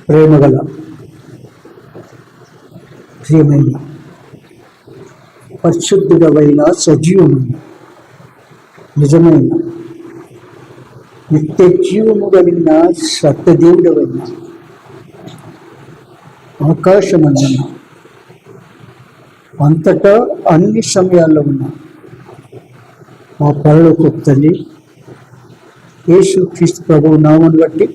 ప్రేమగల ప్రియమైన పరిశుద్ధుడవైన సజీవమైన నిజమైన నిత్య జీవము కలిగిన సత్యదేవుడవైన ఆకాశమందున అంతటా అన్ని సమయాల్లో ఉన్న మా పరలోకపు తండ్రి యేసు క్రీస్తు ప్రభువు నామమును బట్టి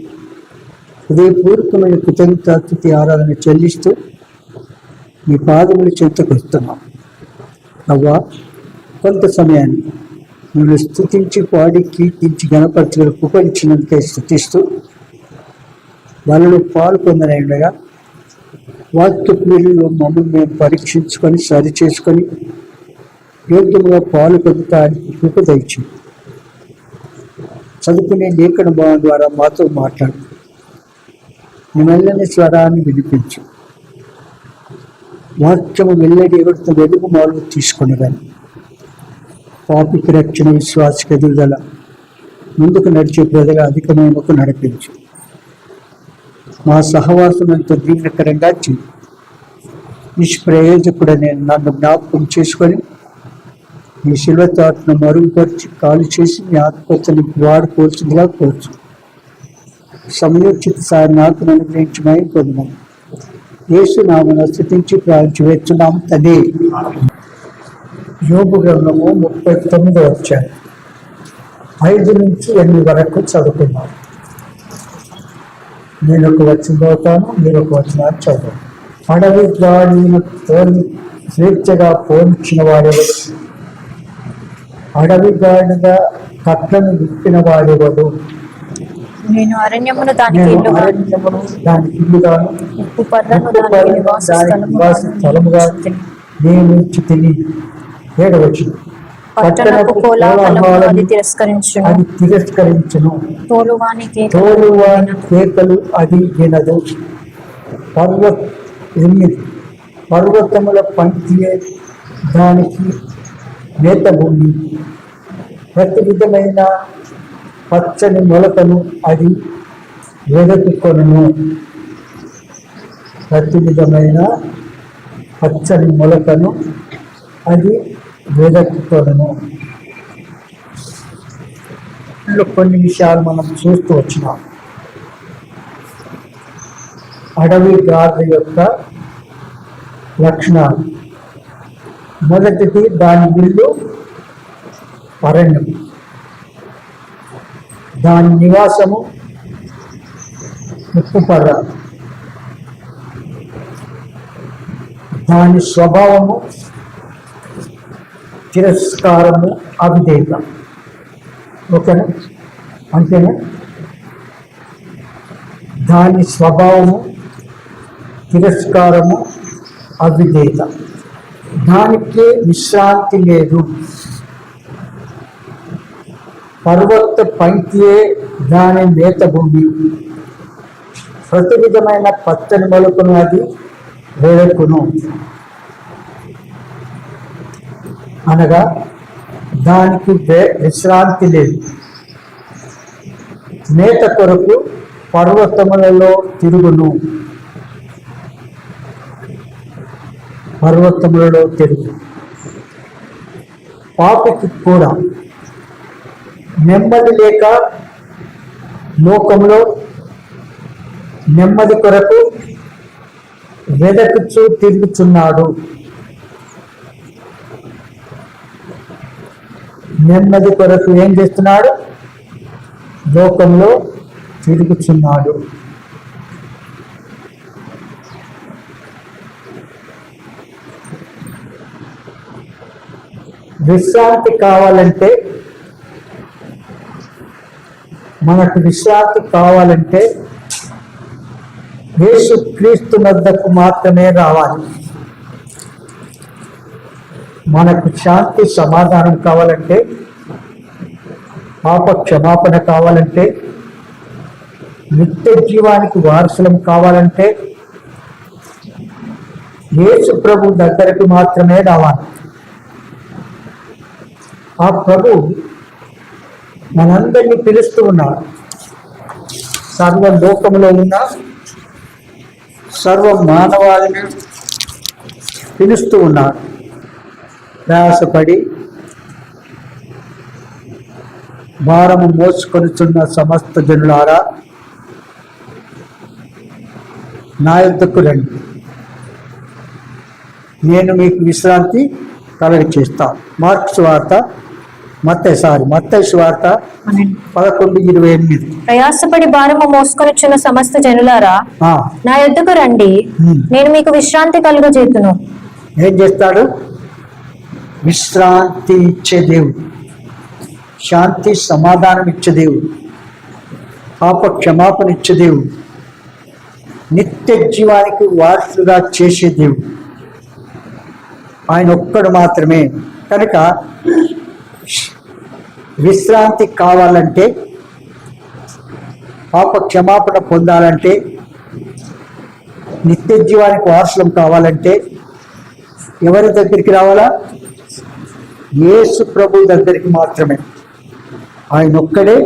హృదయపూర్వకమైన కృతజ్ఞతాస్తుతి ఆరాధన చెల్లిస్తూ మీ పాదములు చెంతకొస్తున్నాం. అవ్వా, కొంత సమయాన్ని మీరు స్తుతించి పాడి కీర్తించి గణపరచులు ఉపరించినందుకే స్తుతిస్తూ వాళ్ళలో పాల్పొందనగా వాక్య క్రియలలో మమ్మల్ని మేము పరీక్షించుకొని సరి చేసుకొని యోగ్యముగా పాలు పొందటానికి కృప దయచేయండి. చదువుకునే లేఖన భావం ద్వారా మాతో మాట్లాడు. నీ మెల్లని స్వరాన్ని వినిపించు. వాక్యము వెల్లడి ఎవరితో వెలుగు మాలు తీసుకుని కానీ పాపికి రక్షణ విశ్వాసకి ఎదుగుదల ముందుకు నడిచే ప్రజగా అధికమైనకు నడిపించు. మా సహవాసం ఎంతో దీర్ఘకరంగా చేయి. నిష్ప్రయోజకుడనే నన్ను జ్ఞాపకం చేసుకొని మీ శిల్వ తోటను మరుగుపరిచి కాలు చేసి మీ ఆత్మహత్యని వాడుకోవాల్సిందిగా కోర్చు. సమయోచిత సారి నాకు అనుగ్రహించమై పొందాను. యేసు నామమున స్తుతించి ప్రార్థించి వేస్తున్నాము తండ్రి. యోబు గ్రంథము 39వ అధ్యాయం 5 నుంచి 8 వరకు చదువుకున్నాం. నేను ఒక వచనం చదువుతాను, మీరు ఒక వచనాన్ని చదువు. అడవి గాడిని తోలి స్వేచ్ఛగా పోనిచ్చిన వాడెవడు? అడవి గాడిగా కట్లను విప్పిన వాడెవడు? నేను అరణ్యమును దానికి ఇల్లుగాను ఉప్పు పర్రను దానికి నివాస స్థలముగా నియమించి తిని ఏడవచ్చు. పట్టణపు కోలాహలమును అది తిరస్కరించును. తోలువాని కేకలు అది వినదు. పర్వతముల పంక్తియే దానికి మేత భూమి. ప్రతి విధమైన పచ్చని మొలకను అది వెదకుకొనును. ప్రతి విధమైన పచ్చని మొలకను అది వెదకుకొనును. కొన్ని విషయాలు మనం చూస్తూ వచ్చినాం. అడవి గాడిద యొక్క లక్షణాలు. మొదటిది దాని ఇల్లు అరణ్యం, దాని నివాసము ఉప్పుపర్ర, దాని స్వభావము తిరస్కారము అవిధేయత. ఓకేనా? అంతేనా? దాని స్వభావము తిరస్కారము అవిధేయత. దానికి విశ్రాంతి లేదు. పర్వత పంక్తియే దాని మేత భూమి. ప్రతి విధమైన పచ్చని మొలకను అది వేడుకును. అనగా దానికి విశ్రాంతి లేదు. మేత కొరకు పర్వతములలో తిరుగును. పర్వతములలో తిరుగు. పాపికి కూడా నెమ్మది లేక లోకంలో నెమ్మది కొరకు వెదకుచూ తిరుగుతున్నాడు. నెమ్మది కొరకు ఏం చేస్తున్నాడు? లోకంలో తిరుగుతున్నాడు. విశ్రాంతి కావాలంటే, మనకు విశ్రాంతి కావాలంటే యేసు క్రీస్తు వద్దకు మాత్రమే రావాలి. మనకు శాంతి సమాధానం కావాలంటే, పాప క్షమాపణ కావాలంటే, నిత్య జీవానికి వారసులం కావాలంటే యేసు ప్రభు దగ్గరకు మాత్రమే రావాలి. ఆ ప్రభు మనందరినీ పిలుస్తూ ఉన్నాడు. సర్వ లోకంలో ఉన్న సర్వ మానవాళిని పిలుస్తూ ఉన్నాడు. ప్రయాసపడి భారము మోసుకొనుచున్న సమస్త జనులారా నా యొద్దకు రండి, నేను మీకు విశ్రాంతి కలుగచేస్తాను. మార్క్స్ వార్త మత్తయి సువార్త 11:28. ప్రయాసపడి భారము మోసుకొనుచున్న సమస్త జనులారా నా యొద్దకు రండి, నేను మీకు విశ్రాంతి కలుగజేతును. ఏం చేస్తాడు? విశ్రాంతి ఇచ్చే దేవుడు, శాంతి సమాధానం ఇచ్చే దేవుడు, పాప క్షమాపణ ఇచ్చే దేవుడు, నిత్య జీవానికి వారసులుగా చేసే దేవుడు ఆయన ఒక్కడు మాత్రమే. కనుక విశ్రాంతి కావాలంటే, పాప క్షమాపణ పొందాలంటే, నిత్య జీవానికి వారసులం కావాలంటే ఎవరి దగ్గరికి రావాలా? యేసు ప్రభు దగ్గరికి మాత్రమే. ఆయన ఒక్కడే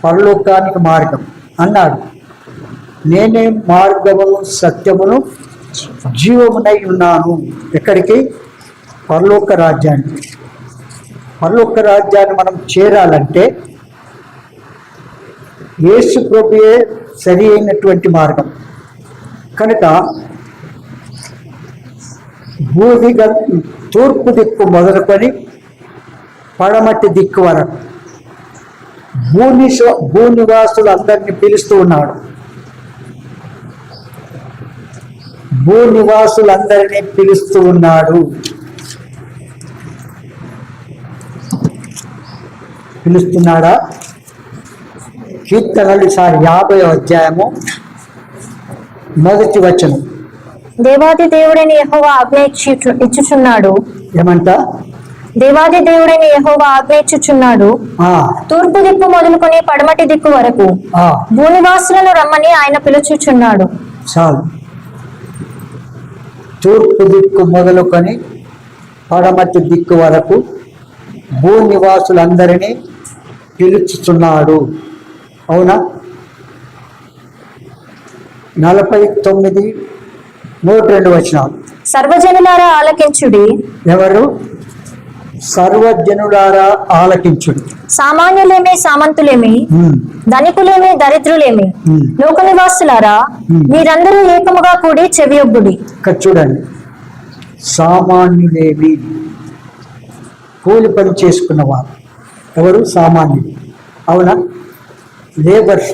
పరలోకానికి మార్గం అన్నాడు. నేనే మార్గమును సత్యమును జీవమునై ఉన్నాను. ఎక్కడికి? పరలోక రాజ్యానికి. పరలోక రాజ్యాన్ని మనం చేరాలంటే యేసు ప్రభుయే సరి అయినటువంటి మార్గం. కనుక తూర్పు దిక్కు మొదలుకొని పడమటి దిక్కు వరకు భూనివాసులందరినీ పిలుస్తూ ఉన్నాడు. భూనివాసులందరినీ పిలుస్తూ ఉన్నాడు. పిలుస్తున్నాడా? కీర్తనలు 50వ అధ్యాయము 1వ వచనం. దేవాది దేవుడైన యెహోవా ఆజ్ఞ ఇచ్చుచున్నాడు. ఏమంట? దేవాది దేవుడైన యెహోవా ఆజ్ఞ ఇచ్చుచున్నాడు, తూర్పు దిక్కు మొదలుకొని పడమటి దిక్కు వరకు భూనివాసులను రమ్మని ఆయన పిలుచుచున్నాడు. చాలు. తూర్పు దిక్కు మొదలుకొని పడమటి దిక్కు వరకు భూనివాసులందరినీ పిలుచుచున్నాడు. అవునా? 49:102 వచనాలు. సర్వజనులారా ఆలకించుడి. ఎవరు? సర్వజనులారా ఆలకించుడి. సామాన్యులేమి సామంతులేమి, ధనికులేమి దరిద్రులేమి, లోక నివాసులారా మీరందరూ ఏకముగా కూడి చెవియొగ్గుడి. ఇక్కడ చూడండి, సామాన్యులేమి, కూలి పని చేసుకున్నవారు. ఎవరు? సామాన్యులు. అవునా? లేబర్స్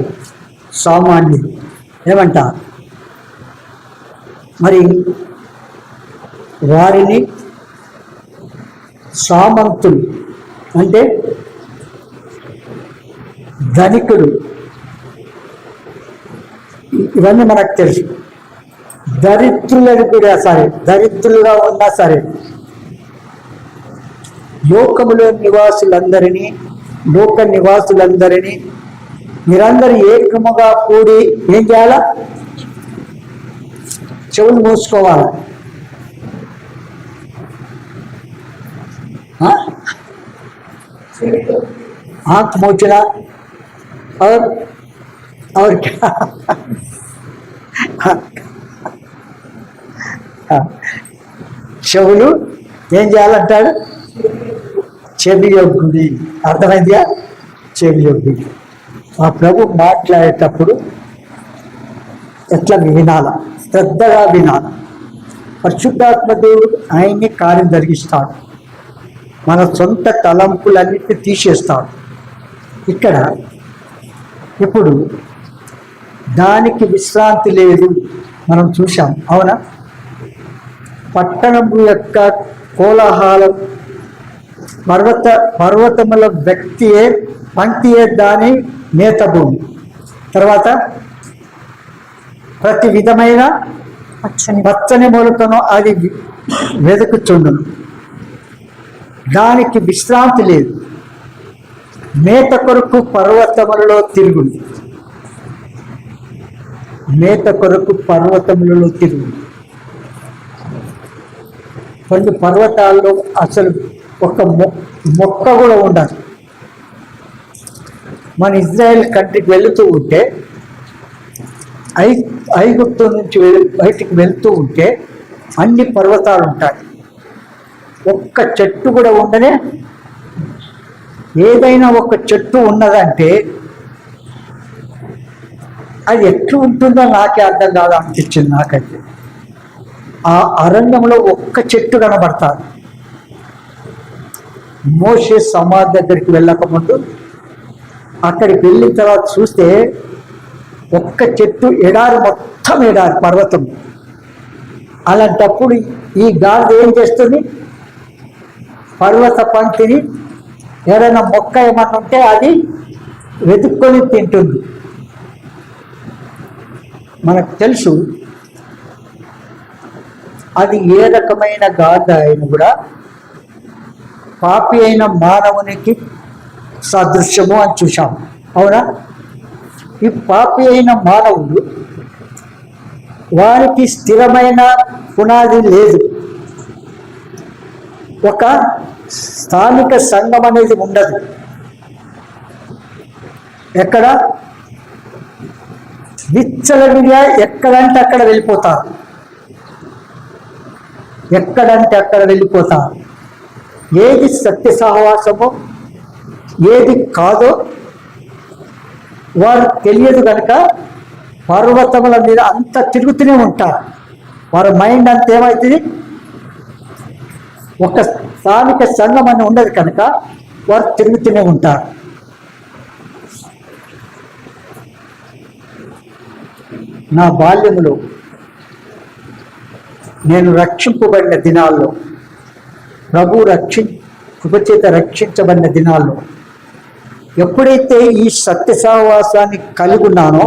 సామాన్యులు. ఏమంటారు? మరి వారిని సామంతులు అంటే ధనికుడు, ఇవన్నీ మనకు తెలుసు. దరిద్రులను కూడా సరే, దరిద్రులుగా ఉన్నా సరే, లోకములో నివాసులందరినీ, లోక నివాసులందరినీ మీరందరూ ఏకముగా కూడి ఏం చేయాలా? చెవులు మూసుకోవాలి. आंख मोचना और क्या? చెవులు ఏం చేయాలంటాడు? చెవి యొగ్గుడి. అర్థమైందిగా? చెవి యొగ్గుడి. ఆ ప్రభు మాట్లాడేటప్పుడు ఎట్లా వినాల? శ్రద్ధగా వినాల. పరిశుద్ధాత్మ దేవుడు ఆయన్ని కార్యం జరిగిస్తాడు. మన సొంత తలంపులన్నిటిని తీసేస్తాడు. ఇక్కడ ఇప్పుడు దానికి విశ్రాంతి లేదు, మనం చూసాం. అవునా? పట్టణం యొక్క కోలాహలం, పర్వతముల వ్యక్తియే పంక్తియే దాని నేత భూమి. తర్వాత ప్రతి విధమైన పచ్చని మొలకను అది వెతుకుచుండును. దానికి విశ్రాంతి లేదు. మేత కొరకు పర్వతములలో తిరుగుడు. మేత కొరకు పర్వతములలో తిరుగుడు. కొన్ని పర్వతాల్లో అసలు ఒక మొక్క కూడా ఉండదు. మన ఇజ్రాయెల్ కంట్రీకి వెళుతూ ఉంటే ఐగుప్తు నుంచి బయటికి వెళ్తూ ఉంటే అన్ని పర్వతాలు ఉంటాయి, ఒక్క చెట్టు కూడా ఉండనే. ఏదైనా ఒక చెట్టు ఉన్నదంటే అది ఎట్లా ఉంటుందో నాకే అర్థం కాదు అనిపించింది నాకైతే. ఆ అరణ్యంలో ఒక్క చెట్టు కనబడతారు. మోషే సమాధి దగ్గరికి వెళ్ళకముందు అక్కడికి వెళ్ళిన తర్వాత చూస్తే ఒక్క చెట్టు, ఎడారి మొత్తం ఎడారి పర్వతం. అలాంటప్పుడు ఈ గాలి ఏం చేస్తుంది, పర్వత పంక్తిని ఏదైనా మొక్క ఏమన్నా ఉంటే అది వెతుక్కొని తింటుంది. మనకు తెలుసు అది ఏ రకమైన గాథ అయినా కూడా పాపి అయిన మానవునికి సదృశ్యము అని చూశాము, అవునా? ఈ పాపి అయిన మానవుడు, వారికి స్థిరమైన పునాది లేదు, ఒక స్థానిక సంఘం అనేది ఉండదు. ఎక్కడ విచ్చలవిడిగా ఎక్కడంటే అక్కడ వెళ్ళిపోతారు, ఎక్కడంటే అక్కడ వెళ్ళిపోతారు. ఏది సత్య సహవాసమో ఏది కాదో వారు తెలియదు కనుక పర్వతముల మీద అంతా తిరుగుతూనే ఉంటారు. వారి మైండ్ అంతా ఏమవుతుంది, ఒక స్థానిక సంఘం అని ఉండదు కనుక వారు తిరుగుతూనే ఉంటారు. నా బాల్యములో నేను రక్షింపబడిన దినాల్లో, ప్రభు కృపచేత రక్షించబడిన దినాల్లో ఎప్పుడైతే ఈ సత్య సహవాసాన్ని కలిగి ఉన్నానో,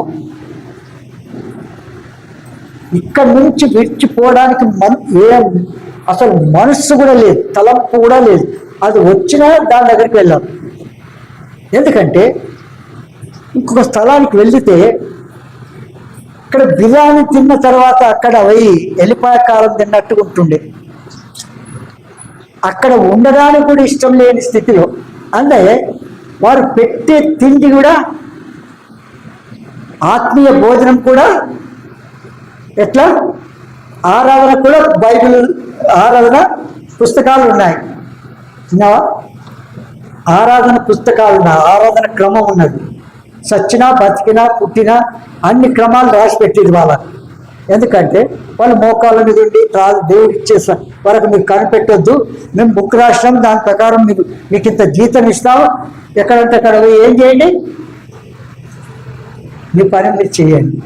ఇక్కడి నుంచి విడిచిపోవడానికి అసలు మనస్సు కూడా లేదు, తలంపు కూడా లేదు. అది వచ్చినా దాని దగ్గరికి వెళ్ళాం. ఎందుకంటే ఇంకొక స్థలానికి వెళితే ఇక్కడ బిర్యానీ తిన్న తర్వాత అక్కడ పోయి ఎల్లిపాయ కారం తిన్నట్టుగా ఉంటుండే, అక్కడ ఉండడానికి కూడా ఇష్టం లేని స్థితిలో. అంటే వారు పెట్టే తిండి కూడా, ఆత్మీయ భోజనం కూడా ఎట్లా, ఆరాధన కూడా బైబిల్ ఆరాధన పుస్తకాలు ఉన్నాయి, ఆరాధన పుస్తకాలు ఉన్నాయి, ఆరాధన క్రమం ఉన్నది. సచ్చినా బతికినా పుట్టినా అన్ని క్రమాలు రాసి పెట్టేది వాళ్ళకి. ఎందుకంటే వాళ్ళు మోకాళ్ళ మీద ఉండి దేవుడు ఇచ్చేసా వరకు మీరు కనిపెట్టొద్దు, మేము బుక్ రాసినాం, దాని ప్రకారం మీకు ఇంత జీతం ఇస్తాము, ఎక్కడంటే అక్కడ ఏం చేయండి, మీ పని మీరు చేయండి.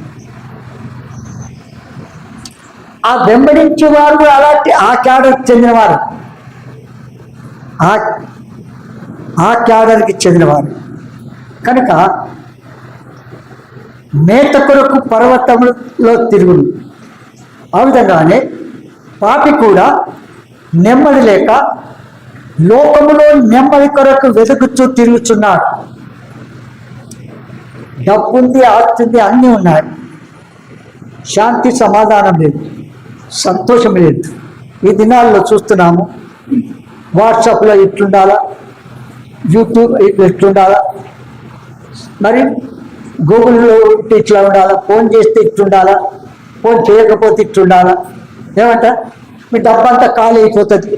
ఆ వెంబడించే వారు అలాంటి ఆ క్యాడర్కి చెందినవారు, ఆ క్యాడర్కి చెందినవారు కనుక మేత కొరకు పర్వతములో తిరుగుడు. ఆ విధంగానే పాపి కూడా నెమ్మది లేక లోకములో నెమ్మది కొరకు వెతుకుతూ తిరుగుతున్నాడు. డబ్బుంది, ఆస్తుంది, అన్నీ ఉన్నాయి, శాంతి సమాధానం లేదు, సంతోషం లేదు. ఈ దినాల్లో చూస్తున్నాము, వాట్సాప్లో ఇట్లుండాలా, యూట్యూబ్ ఇట్లుండాలా, మరి గూగుల్లో ఇట్లా ఉండాలా, ఫోన్ చేస్తే ఇట్లుండాలా, ఫోన్ చేయకపోతే ఇట్లుండాలా. ఏమంట, మీ డబ్బంతా ఖాళీ అయిపోతుంది.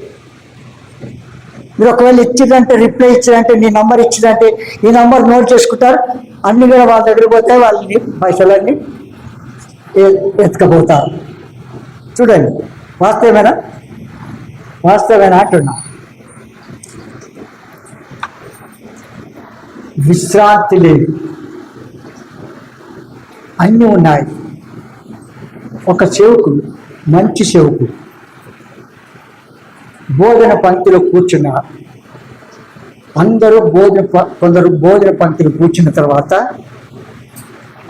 మీరు ఒకవేళ ఇచ్చిందంటే, రిప్లై ఇచ్చిందంటే, నీ నంబర్ ఇచ్చిందంటే ఈ నంబర్ నోట్ చేసుకుంటారు, అన్ని కూడా వాళ్ళ దగ్గర పోతే వాళ్ళని పైసలన్నీ ఎత్తుకపోతారు. చూడండి, వాస్తవేనా అంటున్నా. విశ్రాంతి లేదు, అన్నీ ఉన్నాయి. ఒక సేవకుడు, మంచి సేవకుడు భోజన పంక్తిలో కూర్చున్నారు. అందరూ కొందరు భోజన పంక్తిలో కూర్చున్న తర్వాత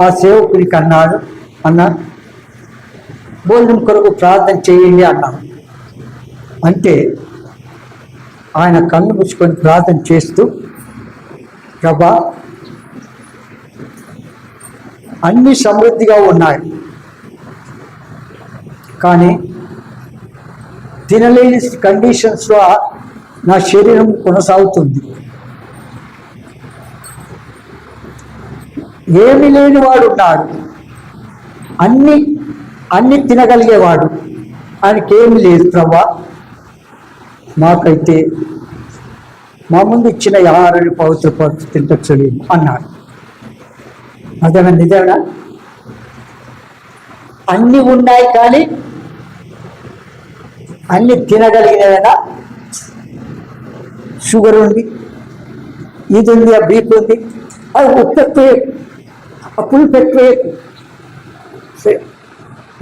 ఆ సేవకుడికి అన్నారు, భోజనం కొరకు ప్రార్థన చేయండి అన్నారు. అంటే ఆయన కళ్ళు మూసుకొని ప్రార్థన చేస్తూ, ప్రభా, అన్ని సమృద్ధిగా ఉన్నాయి, కానీ తినలేని కండిషన్స్లో నా శరీరం కొనసాగుతుంది. ఏమి లేని వాడు ఉన్నాడు, అన్ని అన్ని తినగలిగేవాడు, ఆయనకేమి లేదు ప్రభా, మాకైతే మా ముందు ఇచ్చిన ఆహారాన్ని పవిత్ర పవిత్ర తింటచ్చు అన్నాడు. అదేనా నిజమేనా? అన్ని ఉన్నాయి కానీ అన్ని తినగలిగినవేనా? షుగర్ ఉంది, ఇది ఉంది, ఆ బీపీ ఉంది, అది ఉప్పెక్కు, ఆ పులుపు ఎక్కువ,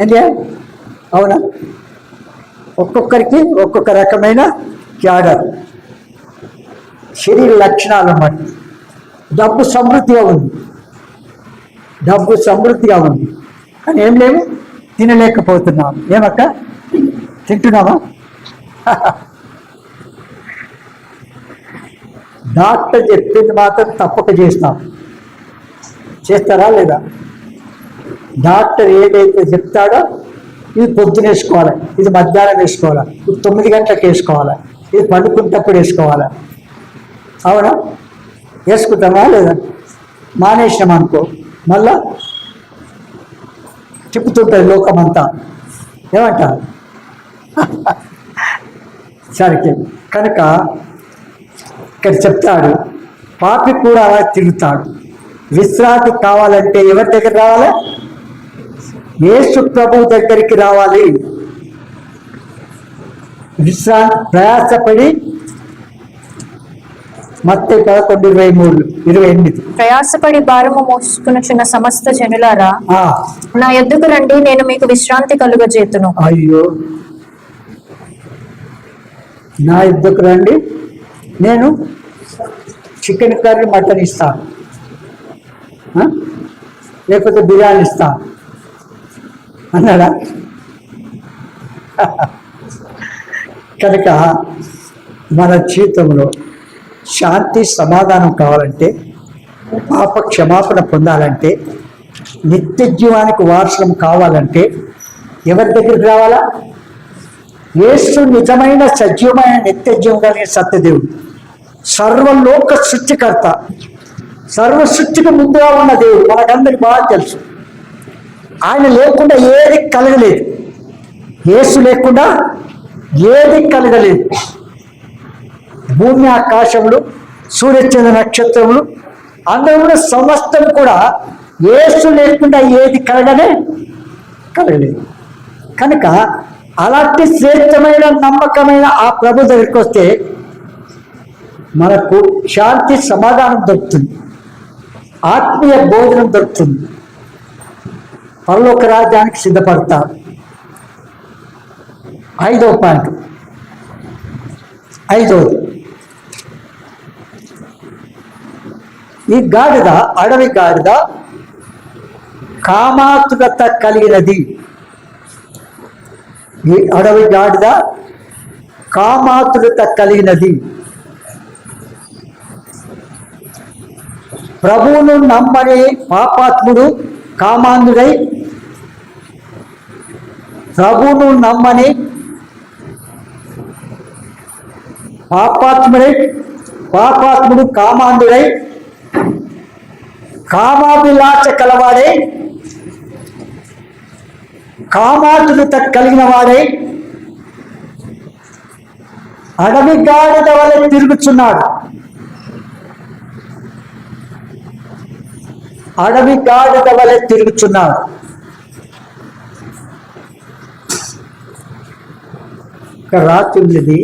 అంటే అవునా? ఒక్కొక్కరికి ఒక్కొక్క రకమైన క్యాడర్ శరీర లక్షణాలు అన్నమాట. డబ్బు సమృద్ధిగా ఉంది, డబ్బు సమృద్ధిగా ఉంది, కానీ ఏం లేవు, తినలేకపోతున్నాం. ఏమక్క తింటున్నామా? డాక్టర్ చెప్పింది మాత్రం తప్పక చేస్తాం. చేస్తారా లేదా? డాక్టర్ ఏదైతే చెప్తాడో ఇది పొద్దున వేసుకోవాలి, ఇది మధ్యాహ్నం వేసుకోవాలి, ఇది 9 గంటలకు వేసుకోవాలి, ఇది పండుకుంటప్పుడు వేసుకోవాలి. అవునా? వేసుకుంటామా లేదా? మానేసినాం అనుకో మళ్ళా చెప్పుతుంటుంది లోకమంతా. ఏమంటారు? సరికి కనుక ఇక్కడ చెప్తాడు, పాపి కూడా అలా తిరుగుతాడు. విశ్రాంతి కావాలంటే ఎవరి దగ్గర రావాలి? యేసు ప్రభు దగ్గరికి రావాలి. విశ్రాంతి ప్రయాసపడి, మత్తయి 11:23-28 ప్రయాసపడి భారము మోసుకొనుచున్న సమస్త జనులారా నా యొద్దకు రండి, నేను మీకు విశ్రాంతి కలుగజేతును. అయ్యో, నా యొద్దకు రండి, నేను చికెన్ కర్రీ, మటన్ ఇస్తాను, లేకపోతే బిర్యానీ ఇస్తాను అన్నాడా? కనుక మన జీవితంలో శాంతి సమాధానం కావాలంటే, పాప క్షమాపణ పొందాలంటే, నిత్య జీవానికి వారసులం కావాలంటే ఎవరి దగ్గరికి రావాలా? యేసు నిజమైన సజీవమైన నిత్య జీవం కలిగిన సత్యదేవుడు, సర్వలోక సృష్టికర్త, సర్వ సృష్టికి ముందుగా ఉన్న దేవుడు మనకందరికి బాగా తెలుసు. ఆయన లేకుండా ఏది కలగలేదు, యేసు లేకుండా ఏది కలగలేదు. భూమి ఆకాశములు, సూర్యచంద్ర నక్షత్రములు అందరూ కూడా సమస్తం కూడా యేసు లేకుండా ఏది కలగలేదు. కనుక అలాంటి శ్రేష్టమైన నమ్మకమైన ఆ ప్రభు దగ్గరికి వస్తే మనకు శాంతి సమాధానం దొరుకుతుంది, ఆత్మీయ భోజనం దొరుకుతుంది, పరలోక రాజ్యానికి సిద్ధపడతారు. 5వ పాయింట్, 5వది, ఈ గాడిద, అడవి గాడిద కామాతురత కలిగినది. ఈ అడవి గాడిద కామాతురత కలిగినది. ప్రభువును నమ్మని పాపాత్ముడు కామాంధుడై, ప్రభువును నమ్మని పాపాత్ముడు కామాంధుడై, కామాభిలాష కలవాడై, కామాతురత కలిగిన వాడై అడవి గాడిద వలె తిరుగుచున్నాడు. అడవి గాడిద వలె తిరుగుచున్నాడు. రాత్రి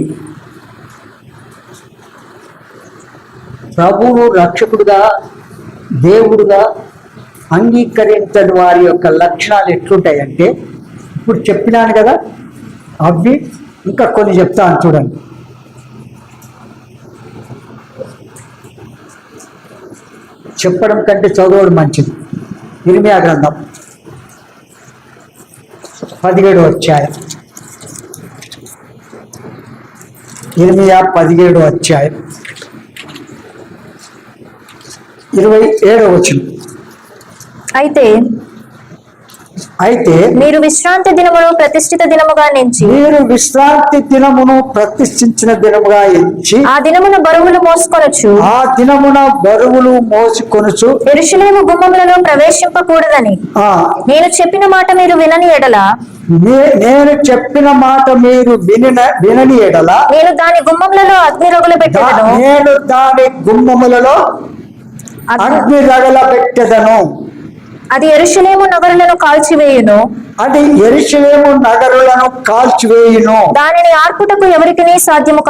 ప్రభువు రక్షకుడుగా, దేవుడుగా అంగీకరించని వారి యొక్క లక్షణాలు ఎట్లుంటాయంటే, ఇప్పుడు చెప్పినాను కదా, అవి ఇంకా కొన్ని చెప్తాను చూడండి. చెప్పడం కంటే చదవడం మంచిది. ఇర్మియా గ్రంథం 17వ అధ్యాయం, ఇర్మియా 17వ అధ్యాయం 27వ వచనం. అయితే అయితే మీరు విశ్రాంతి దినమును ప్రతిష్ఠిత దినముగా నుంచి మీరు విశ్రాంతి దినమును ప్రతిష్ఠించిన దినముగా ఎంచి ఆ దినమున బరువులు మోసుకొనొచ్చు ఆ దినమున బరువులు మోసుకొనుచు యెరూషలేము గుమ్మములలో ప్రవేశింపకూడదని నేను చెప్పిన మాట మీరు వినని ఎడల నేను చెప్పిన మాట మీరు వినని ఎడల నేను దాని గుమ్మములలో అగ్ని రగులబెట్టెదను నేను దాని గుమ్మములలో అగ్ని రగులబెట్టెదను అది యెరూషలేము నగరులను కాల్చివేయును దానిని ఆర్పుటకు ఎవరికిని సాధ్యము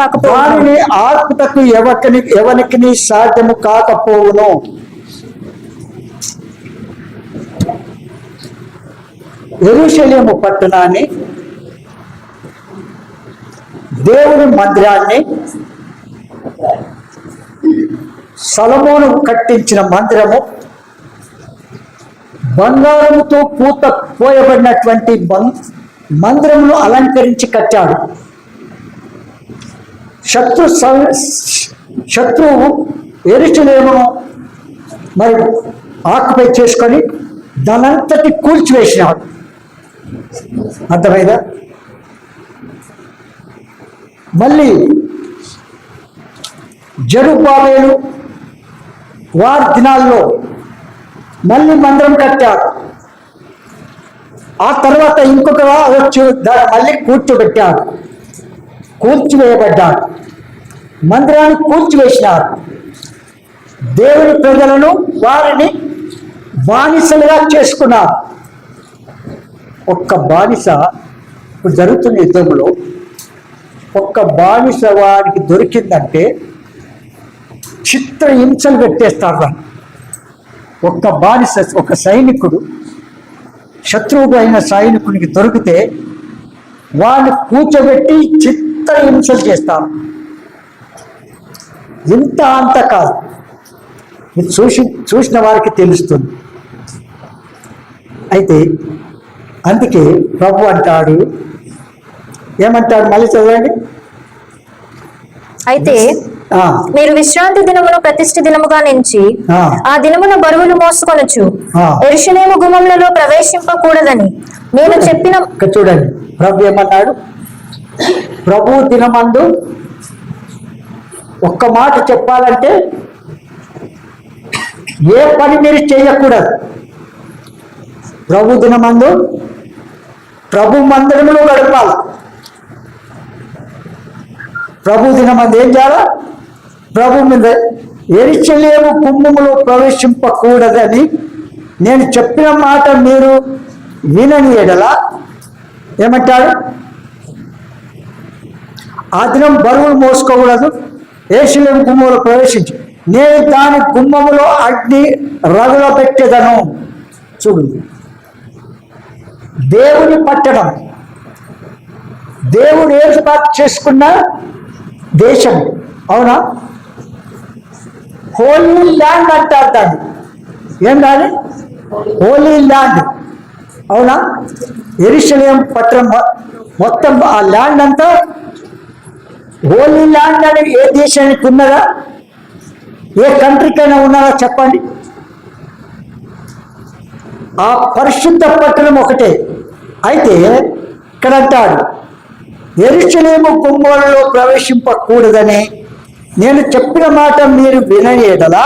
కాకపోవును యెరూషలేము పట్టణాన్ని, దేవుని మందిరాన్ని, సొలొమోను కట్టించిన మందిరము, బంగారముతో పూత పోయబడినటువంటి మందిరమును అలంకరించి కట్టాడు. శత్రువు యెరూషలేమును మరి ఆక్యుపై చేసుకొని దానంతటి కూల్చివేసినాడు. అర్థమైందా? మళ్ళీ జెరుబ్బాబెలు వారి దినాల్లో మళ్ళీ మందిరం కట్టాడు. ఆ తర్వాత ఇంకొక వచ్చి దాన్ని మళ్ళీ కూర్చోబెట్టాడు, కూల్చివేయబడ్డాడు. మందిరాన్ని కూల్చివేసినారు. దేవుని ప్రజలను వారిని బానిసలుగా చేసుకున్నారు. ఒక్క బానిస ఇప్పుడు జరుగుతున్న యుద్ధంలో ఒక్క బానిస వారికి దొరికిందంటే చిత్ర హింసలు పెట్టేస్తారు. ఒక్క బానిస, ఒక సైనికుడు శత్రువు అయిన సైనికునికి దొరికితే వాడిని కూర్చోబెట్టి చిత్ర హింసలు చేస్తారు. ఇంత అంత కాదు, ఇది చూసిన వారికి తెలుస్తుంది. అయితే అందుకే ప్రభు అంటాడు, ఏమంటాడు మళ్ళీ చదవండి. అయితే మీరు విశ్రాంతి దినమును ప్రతిష్ఠ దినముగా నుంచి ఆ దినమున బరువులు మోసుకొనొచ్చు యెరూషలేము గుమ్మములలో ప్రవేశింపకూడదని నేను చెప్పిన. చూడండి ప్రభు ఏమన్నాడు. ప్రభు దినమందు ఒక్క మాట చెప్పాలంటే ఏ పని మీరు చేయకూడదు. ప్రభు దినమందు ప్రభు మందిరంలో గడపాలి. ప్రభు దినమందు ఏం చేయాలా? ప్రభు మీద యెరూషలేము గుమ్మములో ప్రవేశింపకూడదని నేను చెప్పిన మాట మీరు వినని ఎడల ఏమంటాడు? ఆ దినం బరువులు మోసుకోకూడదు, యెరూషలేము గుమ్మములో ప్రవేశించి నేను దాని గుమ్మములో అగ్ని రగులబెట్టెదను. చూడు, దేవుని పట్టణం, దేవుడు ఏర్పాటు చేసుకున్న దేశం, అవునా? హోలీ ల్యాండ్ అంటారు దాన్ని. ఏం దాన్ని? హోలీ ల్యాండ్, అవునా? యెరూషలేము పట్టణం మొత్తం ఆ ల్యాండ్ అంతా హోలీ ల్యాండ్ అని ఏ దేశానికి ఉన్నదా? ఏ కంట్రీకైనా ఉన్నారా చెప్పండి? ఆ పరిశుద్ధ పట్టణం ఒకటే. అయితే ఇక్కడ అంటాడు, యెరూషలేము గుమ్మములలో ప్రవేశింపకూడదని నేను చెప్పిన మాట మీరు వినని ఎడల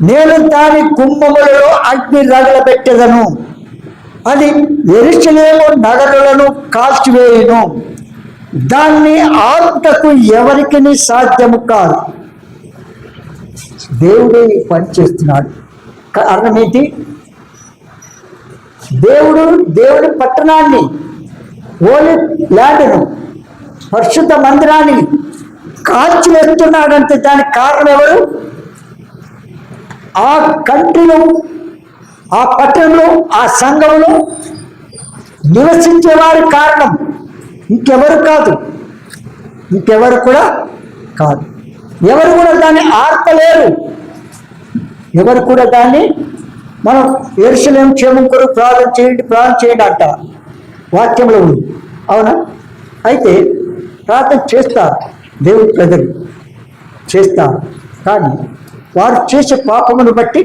నేను దాని గుమ్మములలో అగ్ని రగలబెట్టెదను, అది యెరూషలేము నగరులను కాల్చివేయును, దాన్ని ఆపుటకు ఎవరికి సాధ్యము కాదు. దేవుడే పని చేస్తున్నాడు. కారణం ఏంటి? దేవుడి పట్టణాన్ని, హోలీ ల్యాండ్ను, పరిశుద్ధ మందిరాన్ని కాల్చివేస్తున్నాడంటే దానికి కారణం ఎవరు? ఆ కంట్రీలో, ఆ పట్టణంలో, ఆ సంఘంలో నివసించేవారి కారణం. ఇంకెవరు కాదు, ఇంకెవరు కూడా కాదు. ఎవరు కూడా దాన్ని ఆర్పలేరు. ఎవరు కూడా దాన్ని మనం యెరూషలేము క్షేమం కొరకు ప్రార్థన చేయండి అంట వాక్యంలో ఉంది, అవునా? అయితే ప్రార్థన చేస్తారు, దేవుడి ప్రజలు చేస్తారు. కానీ వారు చేసే పాపమును బట్టి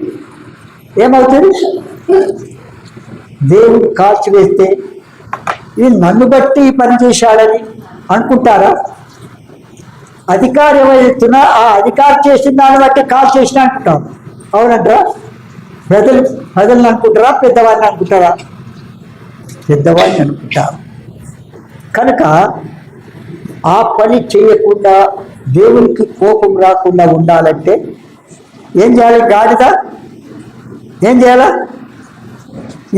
ఏమవుతుంది? దేవుడు కాల్చివేస్తే ఇది నన్ను బట్టి పని చేశాడని అనుకుంటారా? అధికారి ఎవరైతున్నా ఆ అధికారి చేసిన దాన్ని బట్టి కాల్ చేసిన అనుకుంటాం. అవునంటారా? ప్రజలను అనుకుంటారా? పెద్దవాడిని అనుకుంటారా? పెద్దవాడిని అనుకుంటారు. కనుక ఆ పని చేయకుండా దేవునికి కోపం రాకుండా ఉండాలంటే ఏం చేయాలి? గాడిద ఏం చేయాలా?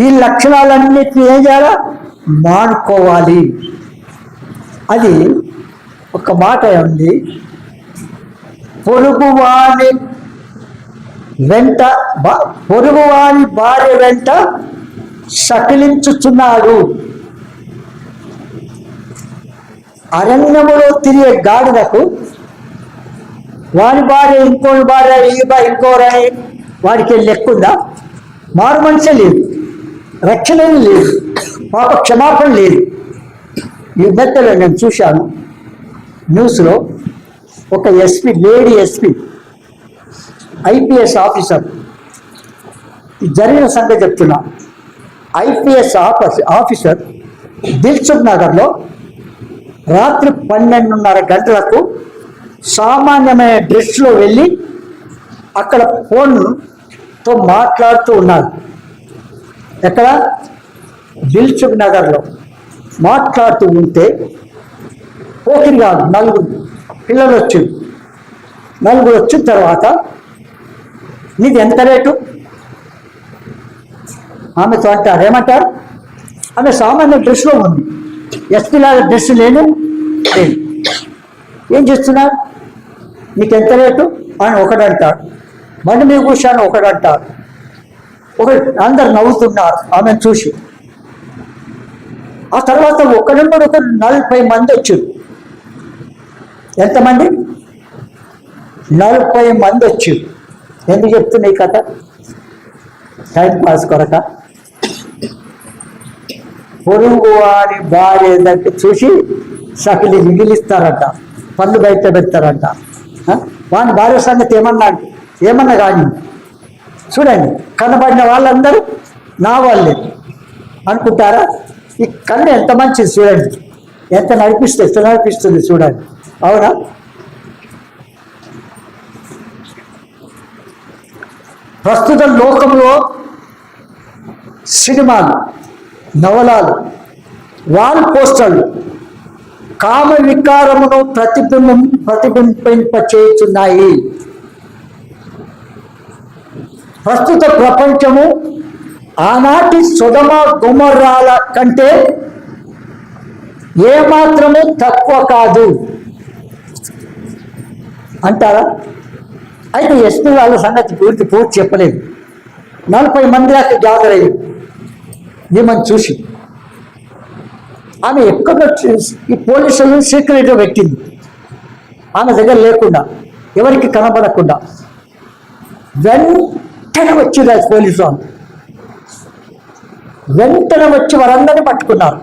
ఈ లక్షణాలన్నిటిని ఏం చేయాలా? మానుకోవాలి. అది ఒక మాట ఉంది, పొరుగువాని భార్య వెంట సకిలించుచున్నాడు. అరణ్యములో తిరిగే గాడిదకు వాని భార్య ఇంకోని భార్య ఇంకోరని వాడికి లెక్కుందా? మారు మనిషే లేదు, రక్షణ లేదు, పాప క్షమాపణ లేదు. ఈ మధ్యలో నేను చూశాను న్యూస్లో, ఒక SP, lady SP, IPS officer, జరిగిన సంగతి చెప్తున్నా. ఐపీఎస్ ఆఫీసర్ దిల్సుఖ్ నగర్లో రాత్రి 12:30 గంటలకు సామాన్యమైన డ్రెస్లో వెళ్ళి అక్కడ ఫోన్తో మాట్లాడుతూ ఉన్నారు. ఎక్కడ? దిల్సుఖ్ నగర్లో మాట్లాడుతూ ఉంటే పోకిరి కాదు, 4 పిల్లలు వచ్చింది. 4 వచ్చిన తర్వాత నీది ఎంత రేటు ఆమెతో అంటారు. ఏమంటారు? ఆమె సామాన్య డ్రెస్లో ఉంది, ఎస్పీ లాగా డ్రెస్ లేదు. ఏం చేస్తున్నారు? నీకు ఎంత రేటు అని ఒకడంటాడు. బండి మీద కూర్చొని ఒకడంటాడు. అందరు నవ్వుతున్నారు ఆమెను చూసి. ఆ తర్వాత ఒకరు 40 మంది వచ్చారు. ఎంతమంది? 40 మంది వచ్చారు. ఎందుకు చెప్తున్నా ఈ కథ? టైం పాస్ కొరక. పొరుగు వారి భార్య ఏంటంటే చూసి సకిలి మిగిలిస్తారంట, పళ్ళు బయట పెడతారంట. వాని భార్య సంగతి ఏమన్నా కానీ చూడండి, కనబడిన వాళ్ళందరూ నా వాళ్ళే అనుకుంటారా? ఈ కన్ను ఎంత మంచిది చూడండి, ఎంత నడిపిస్తుంది చూడండి. అవునా? ప్రస్తుత లోకంలో సినిమాలు, నవలాలు, వాల్ పోస్టర్లు కామ వికారమును ప్రతిబింబింపచేయుచున్నాయి. ప్రస్తుత ప్రపంచము ఆనాటి సొదమ గొమొర్రాల కంటే ఏమాత్రము తక్కువ కాదు అంటారా? అయితే ఎస్పీ వాళ్ళ సంగతి పూర్తి చెప్పలేదు. 40 మంది దాకా గ్యాదర్ అయ్యి ఏమని చూసి ఆమె ఎక్కడో ఈ పోలీసులు సీక్రెట్గా పెట్టింది. ఆమె దగ్గర లేకుండా, ఎవరికి కనబడకుండా వెంటనే వచ్చింది పోలీసు వాళ్ళు. వెంటనే వచ్చి వారందరినీ పట్టుకున్నారు.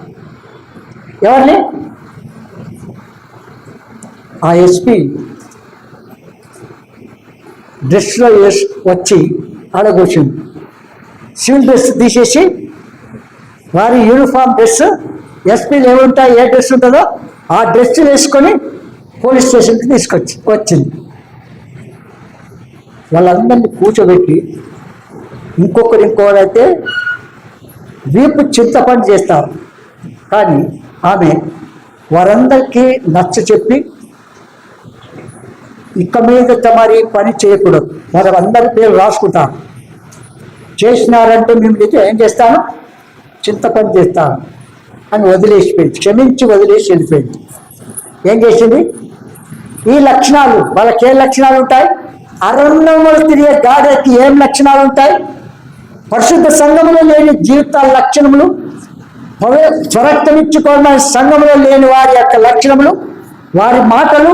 ఎవరిని? ఆ ఎస్పీ డ్రెస్లో వచ్చి ఆడగూర్చుంది. సివిల్ డ్రెస్ తీసేసి వారి యూనిఫామ్ డ్రెస్, ఎస్పీలు ఏముంటాయి, ఏ డ్రెస్ ఉంటుందో ఆ డ్రెస్ వేసుకొని పోలీస్ స్టేషన్కి వచ్చింది. వాళ్ళందరినీ కూర్చోబెట్టి ఇంకొకరైతే వీపు చింతపండు చేస్తారు. కానీ ఆమె వారందరికీ నచ్చ చెప్పి ఇక మీద మరి పని చేయకూడదు, మరి అందరి పేరు రాసుకుంటాను, చేసినారంటే మేము ఏం చేస్తాను, చింతపండు చేస్తాను అని వదిలేసిపోయింది. క్షమించి వదిలేసి వెళ్ళిపోయింది. ఏం చేసింది? ఈ లక్షణాలు, వాళ్ళకి ఏం లక్షణాలు ఉంటాయి? అరణ్యంలో తిరిగే గాడిదకి ఏం లక్షణాలు ఉంటాయి? పరిశుద్ధ సంఘంలో లేని జీవితాల లక్షణములు, స్వరక్తమిచ్చుకోవడం సంఘంలో లేని వారి యొక్క లక్షణములు, వారి మాటలు,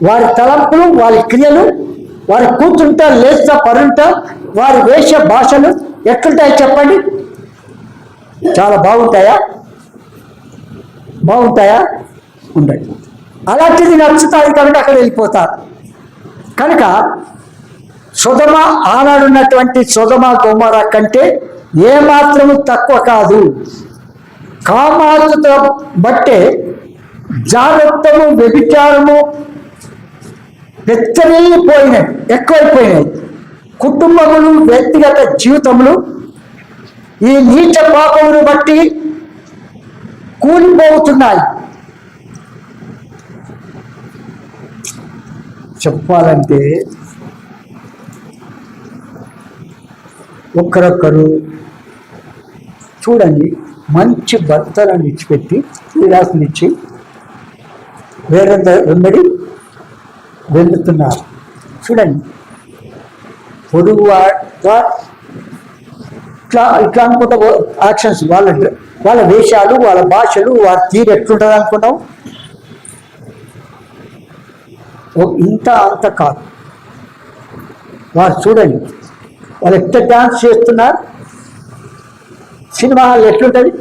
వారి తలంపులు, వారి క్రియలు, వారి కూర్చుంటా లేస్తా పరుంటా, వారి వేష భాషలు ఎట్లుంటాయి చెప్పండి? చాలా బాగుంటాయా? ఉండదు. అలాంటిది నచ్చుతాయి కనుక అక్కడ వెళ్ళిపోతారు. కనుక ఆనాడున్నటువంటి సొదమ గొమొర్రా కంటే ఏమాత్రము తక్కువ కాదు. కామాతుత బట్టే జాగ్రత్తము, వ్యభిచారము పెచ్చరిల్లిపోయినాయి, ఎక్కువైపోయినాయి. కుటుంబములు, వ్యక్తిగత జీవితములు ఈ నీచ పాపమును బట్టి కూలిపోతున్నాయి. చెప్పాలంటే ఒకరొకరు చూడండి, మంచి భర్తలను ఇచ్చిపెట్టి విలాసం ఇచ్చి వేరే వెంబడి వెళ్తున్నారు. చూడండి, పొడుగు ఇట్లా అనుకుంటా యాక్షన్స్, వాళ్ళ వేషాలు, వాళ్ళ భాషలు, వాళ్ళ తీరు ఎట్లుంటుంది అనుకున్నావు. ఇంత అంత కాదు. వాళ్ళు చూడండి, వాళ్ళు ఎట్లా డాన్స్ చేస్తున్నారు, సినిమా హాల్ ఎట్లుంటుంది,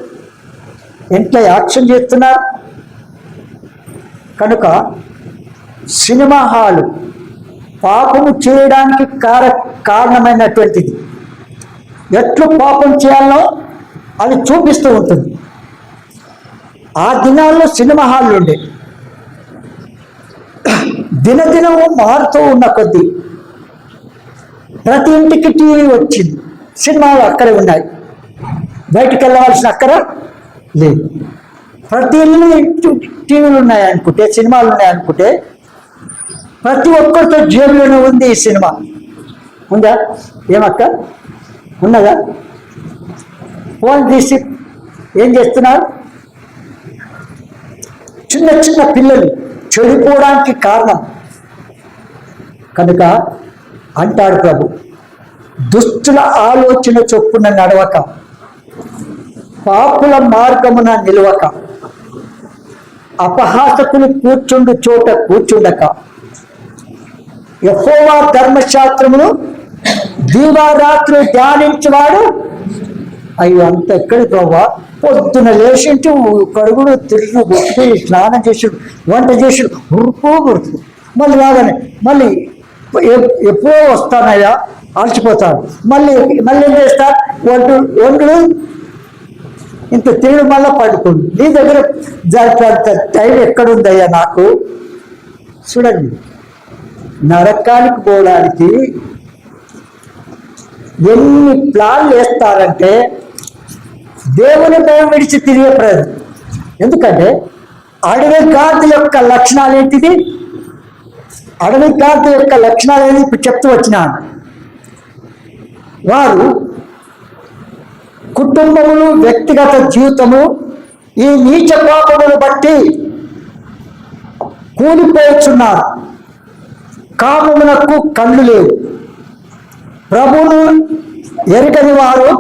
ఎంత యాక్షన్ చేస్తున్నారు. కనుక సినిమా హాలు పాపము చేయడానికి కారణమైనటువంటిది. ఎట్లు పాపం చేయాలో అది చూపిస్తూ ఉంటుంది. ఆ దినాల్లో సినిమా హాళ్ళు ఉండే, దినదినము మారుతూ ఉన్న కొద్దీ ప్రతి ఇంటికి టీవీ వచ్చింది. సినిమాలు అక్కడే ఉన్నాయి, బయటికి వెళ్ళవలసిన అక్కర లేదు. ప్రతి ఇల్లు టీవీలు ఉన్నాయనుకుంటే, సినిమాలు ఉన్నాయనుకుంటే, ప్రతి ఒక్కరితో జేబులోనే ఉంది ఈ సినిమా. ఉందా? ఏమక్క ఉన్నదా? ఫోన్ తీసి ఏం చేస్తున్నారు? చిన్న చిన్న పిల్లలు చెడిపోవడానికి కారణం. కనుక అంటాడు ప్రభు, దుష్టుల ఆలోచన చొప్పున నడవక, పాపుల మార్గమున నిలవక, అపహాసకులు కూర్చుండు చోట కూర్చుండక, యెహోవా ధర్మశాస్త్రమును దీవారాత్రులు ధ్యానించేవాడు. అయ్యో, అంత ఎక్కడి ప్రభా, పొద్దున లేచింటి కడుగుడు తిరుగు కొట్టుకుని స్నానం చేసాడు, వంట చేసాడు, ఉరుకు మళ్ళీ రాగానే మళ్ళీ ఎప్పుడో వస్తానయ్యా, అలసిపోతాడు. మళ్ళీ ఏం చేస్తాడు? వండు ఇంత తిరుగు మళ్ళీ పడుకోండి. నీ దగ్గర జరిపేంత టైం ఎక్కడుందయ్యా నాకు? చూడండి, నరకానికి పోవడానికి ఎన్ని ప్లాన్లు వేస్తారంటే దేవుని భయం విడిచి తిరిగే ప్రయత్నం. ఎందుకంటే అడవి కాంతి యొక్క లక్షణాలు ఏంటిది? అడవి కాంతి యొక్క లక్షణాలు ఏంటి ఇప్పుడు చెప్తూ వచ్చినాను. వారు కుటుంబములు, వ్యక్తిగత జీవితము ఈ నీచ పాపమును బట్టి కూలిపోతున్నారు. కామమునకు కళ్ళు లేవు, ప్రభువును ఎరగని వారు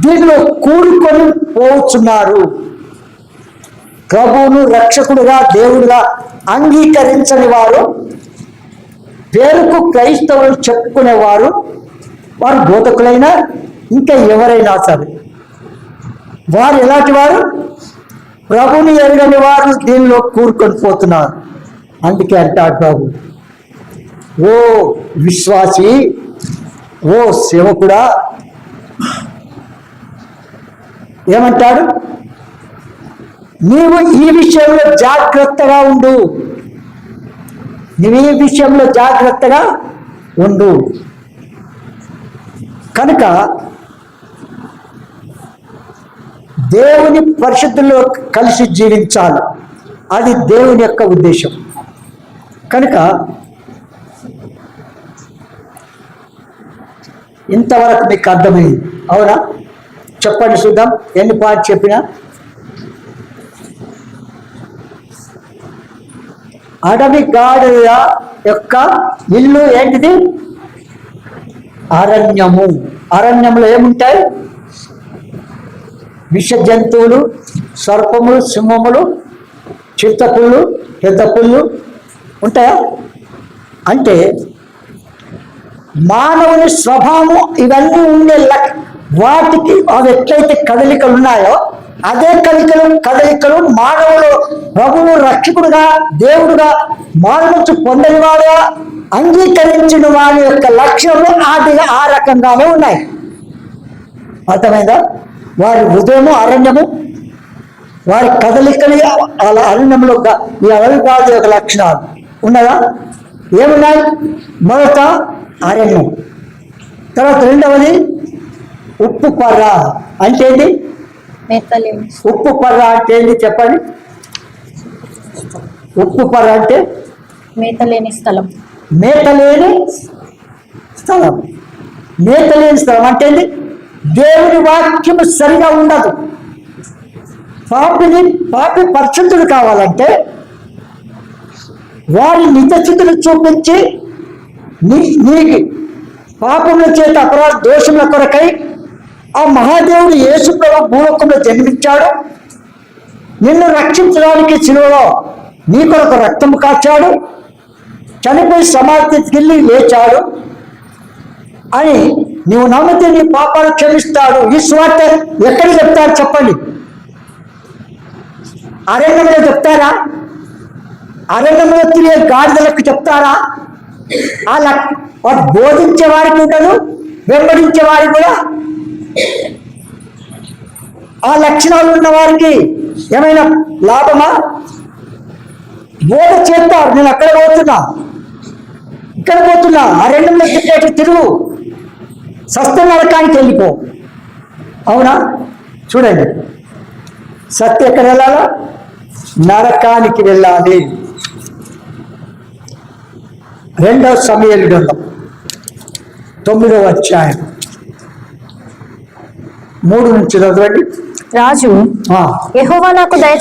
దీనిలో కూడుకొని పోతున్నారు. ప్రభువును రక్షకుడుగా, దేవుడుగా అంగీకరించని వారు, పేరుకు క్రైస్తవులు చెప్పుకునేవారు, వారు బోధకులైనా ఇంకా ఎవరైనా సరే, వారు ఎలాంటి వారు? ప్రభువుని ఎరగని వారు దీనిలో కూరుకొని పోతున్నారు. అందుకే అంటాడు ప్రభు, ఓ విశ్వాసి, ఓ సేవకుడా, ఏమంటాడు? నీవు ఈ విషయంలో జాగ్రత్తగా ఉండు. నువ్వు ఈ విషయంలో జాగ్రత్తగా ఉండు. కనుక దేవుని పరిశుద్ధుల్లో కలిసి జీవించాలి, అది దేవుని యొక్క ఉద్దేశం. కనుక ఇంతవరకు మీకు అర్థమైంది, అవునా? చెప్పండి చూద్దాం, ఎన్ని పాయింట్స్ చెప్పినా. అడవి గాడిద యొక్క ఇల్లు ఏంటిది? అరణ్యము. అరణ్యంలో ఏముంటాయి? విష జంతువులు, సర్పములు, సింహములు, చిత్తపుళ్ళు, పెద్ద పుళ్ళు ఉంటాయా? అంటే మానవుని స్వభావం ఇవన్నీ ఉండే వాటికి అవి ఎట్లయితే కదలికలు ఉన్నాయో అదే కదలికలు మానవులు ప్రభువును రక్షకుడుగా, దేవుడుగా, మానవుడు పొందని వాడుగా అంగీకరించిన వారి యొక్క లక్ష్యము ఆ రకంగానే ఉన్నాయి. అర్థమైందా? వారి హృదయము అరణ్యము, వారి కదలికలు అలా అరణ్యంలో ఈ అవిర్భావ యొక్క లక్షణాలు ఉన్నదా? ఏమున్నాయి? మొదట అరణ్యం, తర్వాత రెండవది ఉప్పు పర్ర. అంటే ఏంటి ఉప్పు పర్ర అంటే ఏంటి చెప్పండి? ఉప్పు పర్ర అంటే మేతలేని స్థలం. మేతలేని స్థలం. మేతలేని స్థలం అంటే ఏంటి? దేవుని వాక్యం సరిగా ఉండదు. పాపి పరిశుద్ధుడు కావాలంటే వారి నిజస్థితిని చూపించి నీకు పాపముల చేత అపరాధ దోషముల కొరకై ఆ మహాదేవుడు యేసు ప్రభు భూలోకంలో జన్మించాడు. నిన్ను రక్షించడానికి శిలువలో నీ కొరకు రక్తము కాచాడు, చనిపోయి సమాధికి వెళ్ళి లేచాడు అని నీవు నమ్మితే నీ పాపాలు క్షమిస్తాడు. ఈ స్వార్థ ఎక్కడ చెప్తారు చెప్పండి? అరణ్యంలో చెప్తారా? అరణ్యంలో తిరిగే గాడిదలకు చెప్తారా? వాడు బోధించే వారికి ఉండదు, వెంబడించే వారికి కూడా ఆ లక్షణాలు ఉన్న వారికి ఏమైనా లాభమా? బోధ చేస్తారు, నేను అక్కడ పోతున్నా ఇక్కడ పోతున్నా, అరణ్యంలో తిరిగేట్టు తిరుగు, సస్త నరకానికి వెళ్ళిపో. అవునా? చూడండి, సత్య ఎక్కడ వెళ్ళాలా? నరకానికి వెళ్ళాలి. 2వ సమూయేలు గ్రంథం 9వ అధ్యాయం 3 నుంచి చదవండి. రాజు యెహోవా నాకు దయ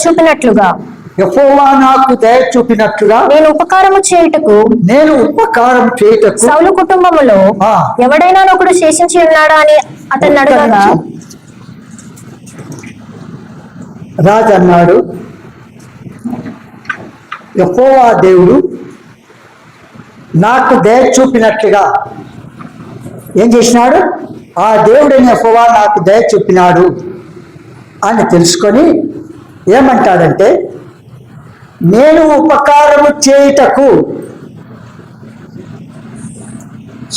చూపినట్లుగా నేను ఉపకారము చేయుటకు సౌలు కుటుంబములో ఎవడైనా ఒకడు శేషించి ఉన్నాడా అని అతన్ని అడగగా రాజు అన్నాడు, యెహోవా దేవుడు నాకు దయ చూపినట్లుగా ఏం చేసినాడు? ఆ దేవుడైన యెహోవా నాకు దయ చూపినాడు అని తెలుసుకొని ఏమంటాడంటే, నేను ఉపకారము చేయుటకు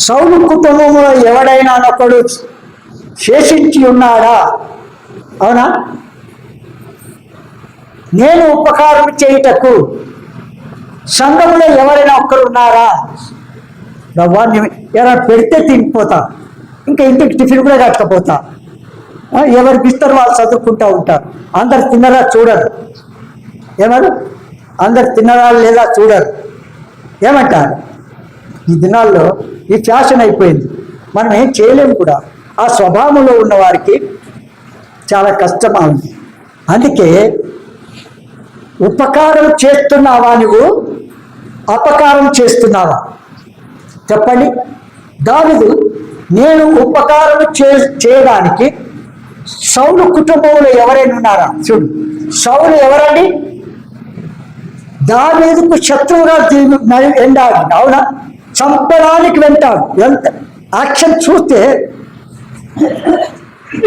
సౌలు కుటుంబంలో ఎవడైనా ఒకడు శేషించి ఉన్నాడా? అవునా? నేను ఉపకారం చేయుటకు సంఘంలో ఎవరైనా ఒక్కరు ఉన్నారా? వాడిని ఎవరైనా పెడితే తినిపోతా, ఇంకా ఇంటికి టిఫిన్ కూడా కట్టకపోతా, ఎవరికి ఇస్తారు వాళ్ళు చదువుకుంటూ ఉంటారు. అందరు తిన్నరా చూడరు. ఏమరు? అందరు తిన్నరా లేదా చూడరు. ఏమంటారు? ఈ దినాల్లో ఈ ఫ్యాషన్ అయిపోయింది, మనం ఏం చేయలేము కూడా. ఆ స్వభావంలో ఉన్న వారికి చాలా కష్టమా ఉంది. అందుకే ఉపకారం చేస్తున్నావా నువ్వు, అపకారం చేస్తున్నావా? చెప్పండి. దావీదు నేను ఉపకారం చేయడానికి సౌలు కుటుంబంలో ఎవరైనా ఉన్నారా? చూడు, సౌలు ఎవరండి? దావీదుకు శత్రువుగా ఎండాడు. అవునా? చంపడానికి వెంటాడు. ఎంత యాక్షన్ చూస్తే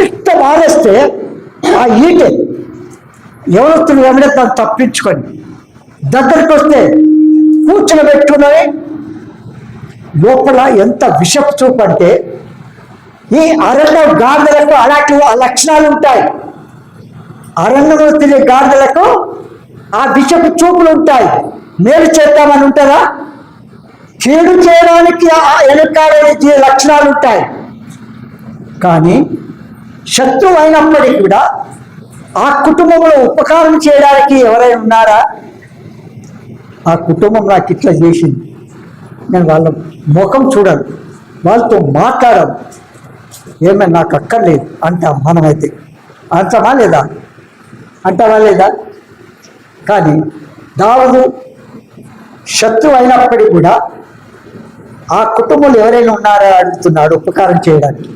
ఇష్ట మారేస్తే ఆ ఈటే ఎవరొస్తున్న వెంబడే తను తప్పించుకొని దగ్గరికి వస్తే కూర్చుని పెట్టుకున్నవి లోపల ఎంత విషపు చూపు అంటే, ఈ అరణ్య గాడిదలకు అలాంటి లక్షణాలు ఉంటాయి. అరణ్యంలో తిరిగే గాడిదలకు ఆ విషపు చూపులు ఉంటాయి. మేలు చేద్దామని ఉంటుందా? కీడు చేయడానికి వెనుకాడే లక్షణాలు ఉంటాయి. కానీ శత్రువు అయినప్పటికీ కూడా ఆ కుటుంబంలో ఉపకారం చేయడానికి ఎవరైనా ఉన్నారా? ఆ కుటుంబం నాకు ఇట్లా చేసింది, నేను వాళ్ళ ముఖం చూడను, వాళ్ళతో మాట్లాడను, ఏమైనా నాకు అక్కర్లేదు అంటాం. మనమైతే అంటామా లేదా? అంటావా లేదా? కానీ దావీదు శత్రువు అయినప్పటికీ కూడా ఆ కుటుంబంలో ఎవరైనా ఉన్నారా అడుగుతున్నాడు ఉపకారం చేయడానికి.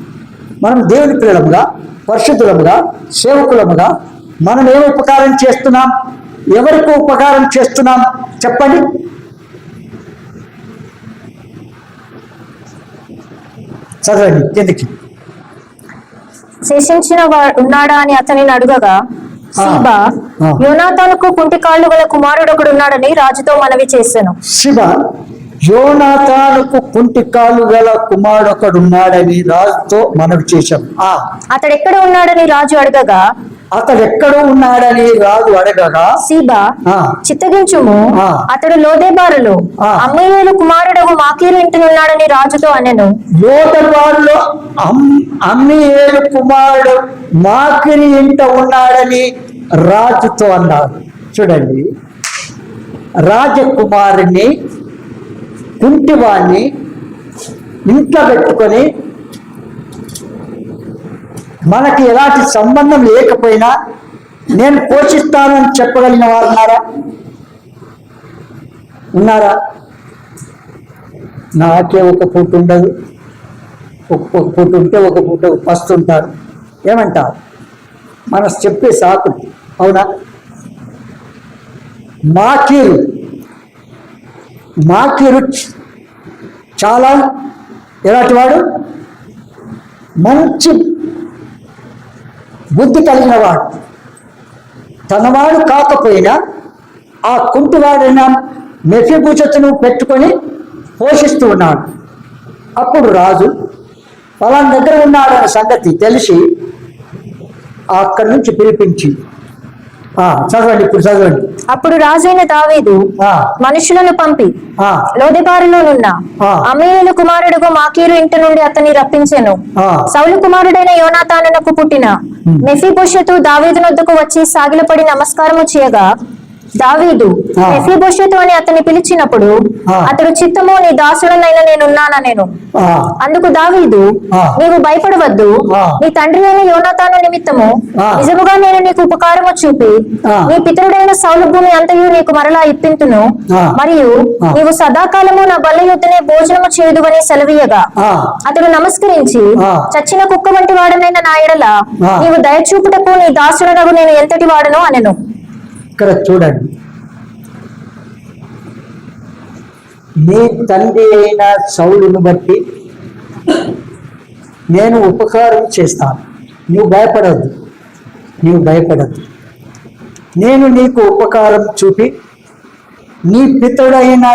మనం దేవుని పిల్లలముగా, పరిశుద్ధులముగా, సేవకులముగా మనం ఏమి ఉపకారం చేస్తున్నాం? ఎవరికి ఉపకారం చేస్తున్నాం చెప్పండి? చదవండి కిందకి. శేషించిన ఉన్నాడా అని అతనిని అడుగగా సీబా యోనాతానుకు కుంటి కాళ్ళు గల కుమారుడు ఒకడు ఉన్నాడని రాజుతో మనవి చేశాను. శిబా యోనాతానుకు కుంటి కాలు గల కుమారుడు ఒకడున్నాడని రాజుతో మనవి చేశాం. అతడు ఎక్కడ ఉన్నాడని రాజు అడగగా సీబా చిత్తగించుము, అతడు లోదెబారులో అమ్మీయేలు కుమారుడు మాకీరు ఇంటినున్నాడని రాజుతో అనెను. లోదెబారులో అమ్మీయేలు కుమారుడు మాకీరు ఇంట ఉన్నాడని రాజుతో అన్నారు. చూడండి, రాజకుమారుని కుంటివాణ్ణి ఇంట్లో పెట్టుకొని మనకి ఎలాంటి సంబంధం లేకపోయినా నేను పోషిస్తానని చెప్పగలిగిన వారు ఉన్నారా? నాకే ఒక పూట ఉండదు, ఒక పూట ఉంటే ఒక పూట పస్తుంటారు. ఏమంటారు? మన చెప్పే సాకులు. అవునా? మాకీరు చాలా ఎలాంటి వాడు? మంచి బుద్ధి కలిగిన వాడు. తనవాడు కాకపోయినా ఆ కుంటివాడైన మెఫీబోషెతును పెట్టుకొని పోషిస్తూ ఉన్నాడు. అప్పుడు రాజు ఫలానా దగ్గర ఉన్నాడన్న సంగతి తెలిసి అక్కడి నుంచి పిలిపించి చదవండి, ఇప్పుడు చదవండి. అప్పుడు రాజైన దావీదు మనుషులను పంపి లోదెబారులోనున్న అమ్మీయేలు కుమారుడుగా మాకీరు ఇంటి నుండి అతన్ని రప్పించెను. సౌలు కుమారుడైన యోనాతానునకు పుట్టిన మెఫీబోషెతు దావీదు నొద్దకు వచ్చి సాగిలపడి నమస్కారము చేయగా దావీదు మెఫీబోషెతు అని అతన్ని పిలిచినప్పుడు అతడు చిత్తము, నీ దాసుడనైనా నేనున్నానెను. అందుకు దావీదు, నీవు భయపడవద్దు, నీ తండ్రి అయిన యోనాతాను నిమిత్తము నిజముగా నేను నీకు ఉపకారము చూపి నీ పితరుడైన సౌలు భూమి అంతయు నీకు మరలా ఇప్పింతును. మరియు నీవు సదాకాలము నా బల్ల యొద్దనే భోజనము చేయుదువని సెలవీయగా అతడు నమస్కరించి, చచ్చిన కుక్క వంటి వాడనైన నా ఎడల నీవు దయచూపుటకు నీ దాసుడనగు నేను ఎంతటి వాడను అనెను. ఇక్కడ చూడండి, నీ తండ్రి అయిన సౌలును బట్టి నేను ఉపకారం చేస్తాను, నువ్వు భయపడద్దు. నేను నీకు ఉపకారం చూపి నీ పితరుడైన